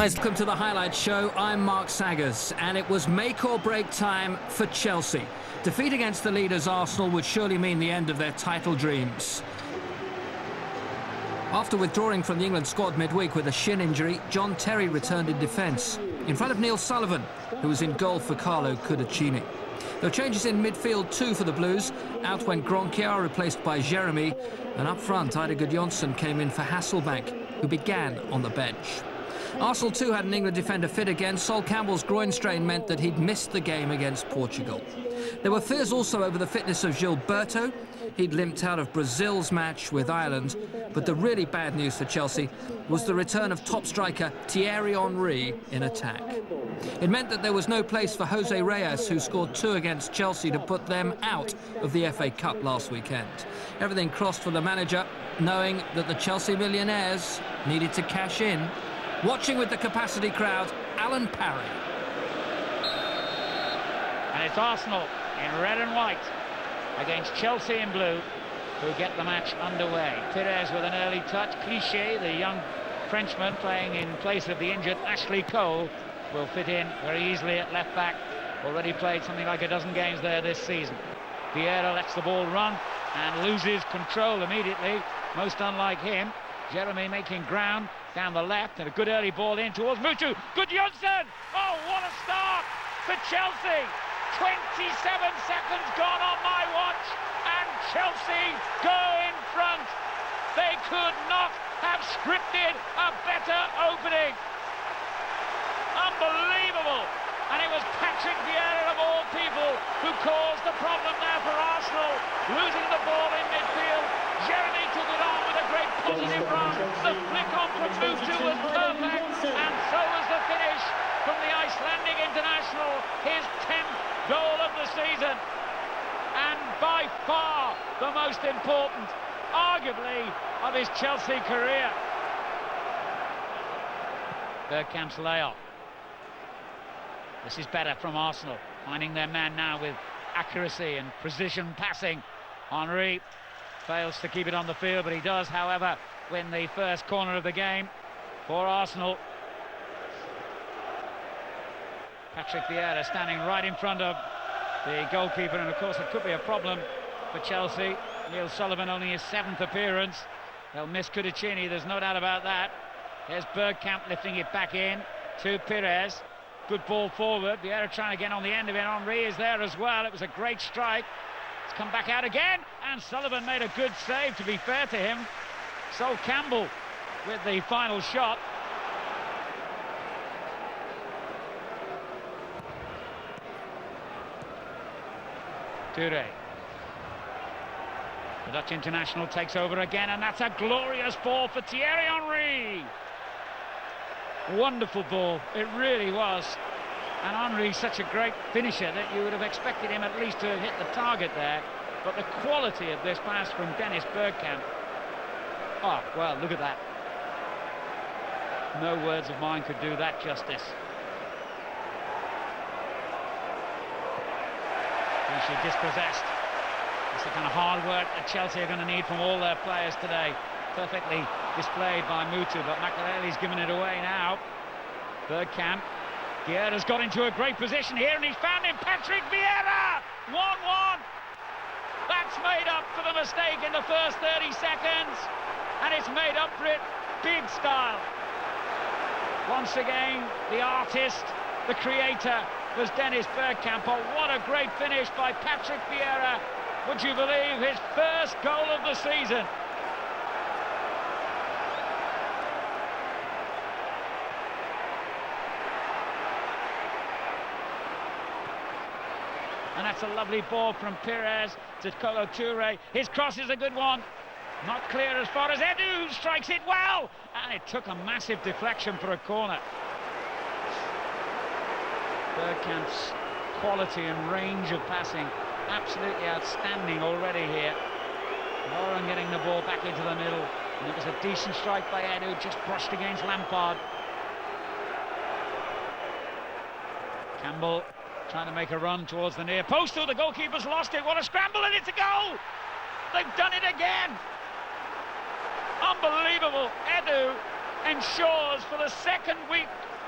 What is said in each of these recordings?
Welcome to the highlight show. I'm Mark Saggers, and it was make or break time for Chelsea. Defeat against the leaders Arsenal would surely mean the end of their title dreams. After withdrawing from the England squad midweek with a shin injury, John Terry returned in defence, in front of Neil Sullivan, who was in goal for Carlo Cudicini. There were changes in midfield too for the Blues. Out went Gronkiar, replaced by Jeremy, and up front, Ida Gudjonsson came in for Hasselbank, who began on the bench. Arsenal too had an England defender fit again. Sol Campbell's groin strain meant that he'd missed the game against Portugal. There were fears also over the fitness of Gilberto. He'd limped out of Brazil's match with Ireland. But the really bad news for Chelsea was the return of top striker Thierry Henry in attack. It meant that there was no place for Jose Reyes, who scored 2 against Chelsea to put them out of the FA Cup last weekend. Everything crossed for the manager, knowing that the Chelsea millionaires needed to cash in. Watching with the capacity crowd, Alan Parry. And it's Arsenal in red and white against Chelsea in blue, who get the match underway. Pires with an early touch. Cliché, the young Frenchman playing in place of the injured Ashley Cole, will fit in very easily at left back. Already played something like a dozen games there this season. Vieira lets the ball run and loses control immediately, most unlike him. Jeremy making ground down the left, and a good early ball in towards Mutu. Gudjonsson! Oh, what a start for Chelsea! 27 seconds gone on my watch, and Chelsea go in front. They could not have scripted a better opening. Unbelievable! And it was Patrick Vieira, of all people, who caused the problem there for Arsenal, losing the ball in midfield. Jeremy took it on with a great positive run. The flick on from Mutu was perfect, and so was the finish from the Icelandic international, his 10th goal of the season, and by far the most important, arguably, of his Chelsea career. Bergkamp's layoff. This is better from Arsenal, finding their man now with accuracy and precision passing. Henry fails to keep it on the field, but he does, however, win the first corner of the game for Arsenal. Patrick Vieira standing right in front of the goalkeeper, and of course it could be a problem for Chelsea. Neil Sullivan, only his 7th appearance. They'll miss Cudicini, there's no doubt about that. There's Bergkamp lifting it back in to Pires. Good ball forward. Vieira trying to get on the end of it. Henry is there as well. It was a great strike. It's come back out again, and Sullivan made a good save, to be fair to him. Sol Campbell with the final shot. Toure. The Dutch international takes over again, and that's a glorious ball for Thierry Henry. Wonderful ball, it really was. And Henry's such a great finisher that you would have expected him at least to have hit the target there. But the quality of this pass from Dennis Bergkamp. Oh, well, look at that. No words of mine could do that justice. She dispossessed. It's the kind of hard work that Chelsea are going to need from all their players today. Perfectly displayed by Mutu, but Makelele's given it away now. Bergkamp. Vieira's got into a great position here, and he's found him. Patrick Vieira! 1-1! That's made up for the mistake in the first 30 seconds, and it's made up for it big style. Once again, the artist, the creator, was Dennis Bergkamp. Oh, what a great finish by Patrick Vieira. Would you believe his first goal of the season? And that's a lovely ball from Pires to Kolo Toure. His cross is a good one. Not clear as far as Edu, who strikes it well. And it took a massive deflection for a corner. Bergkamp's quality and range of passing absolutely outstanding already here. Lauren getting the ball back into the middle, and it was a decent strike by Edu, just brushed against Lampard. Campbell trying to make a run towards the near post. Oh, the goalkeeper's lost it. What a scramble, and it's a goal! They've done it again! Unbelievable. Edu ensures for the second week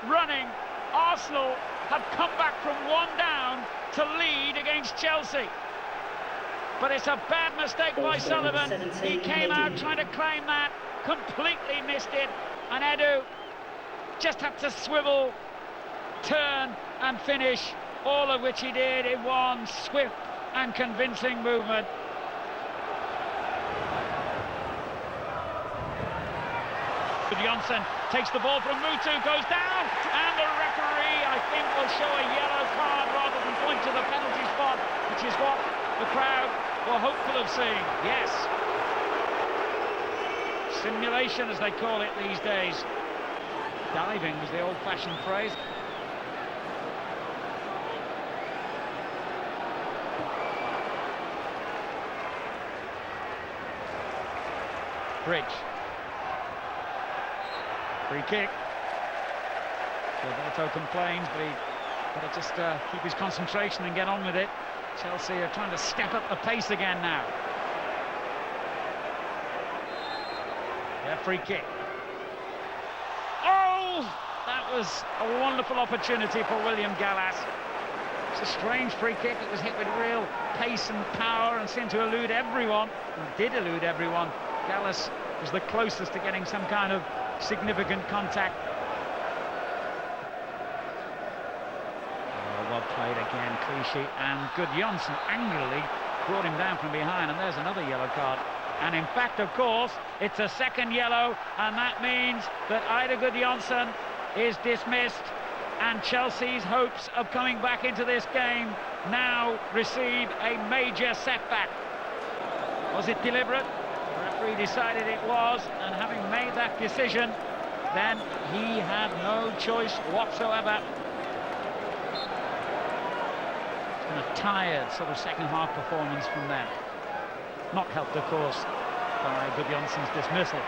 running, Arsenal have come back from 1 down to lead against Chelsea. But it's a bad mistake by Sullivan. He came out trying to claim that, completely missed it, and Edu just had to swivel, turn and finish, all of which he did in one swift and convincing movement. Johnson takes the ball from Mutu, goes down, and the referee, I think, will show a yellow card rather than point to the penalty spot, which is what the crowd were hopeful of seeing. Yes. Simulation, as they call it these days. Diving was the old-fashioned phrase. Bridge. Free kick. Gilberto complains, but he better just keep his concentration and get on with it. Chelsea are trying to step up the pace again now. Yeah, free kick. Oh! That was a wonderful opportunity for William Gallas. It's a strange free kick. It was hit with real pace and power and seemed to elude everyone, and did elude everyone. Gallas was the closest to getting some kind of significant contact. Oh, well played again, Clichy, and Gudjonsson angrily brought him down from behind, and there's another yellow card. And in fact, of course, it's a second yellow, and that means that Ida Gudjonsson is dismissed, and Chelsea's hopes of coming back into this game now receive a major setback. Was it deliberate? The referee decided it was, and having made that decision, then he had no choice whatsoever. It's been a tired sort of second half performance from them. Not helped, of course, by Gudjonsson's dismissal.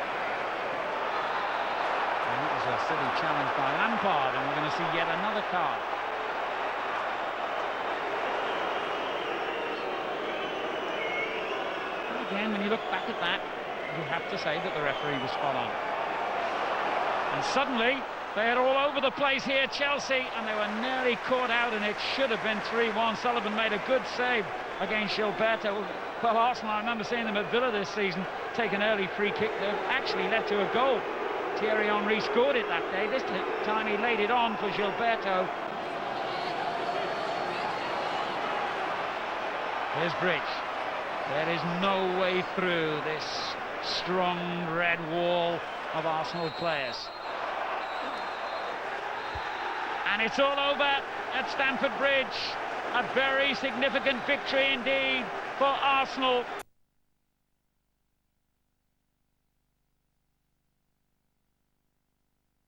And that was a silly challenge by Lampard, and we're going to see yet another card. And again, when you look back at that, you have to say that the referee was spot on. And suddenly, they are all over the place here, Chelsea, and they were nearly caught out, and it should have been 3-1. Sullivan made a good save against Gilberto. Well, Arsenal, I remember seeing them at Villa this season, take an early free kick that actually led to a goal. Thierry Henry scored it that day. This time he laid it on for Gilberto. Here's Bridge. There is no way through this strong red wall of Arsenal players. And it's all over at Stamford Bridge. A very significant victory indeed for Arsenal.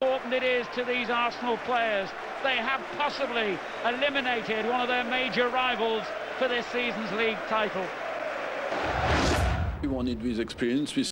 Important it is to these Arsenal players. They have possibly eliminated one of their major rivals for this season's league title. We wanted with experience, with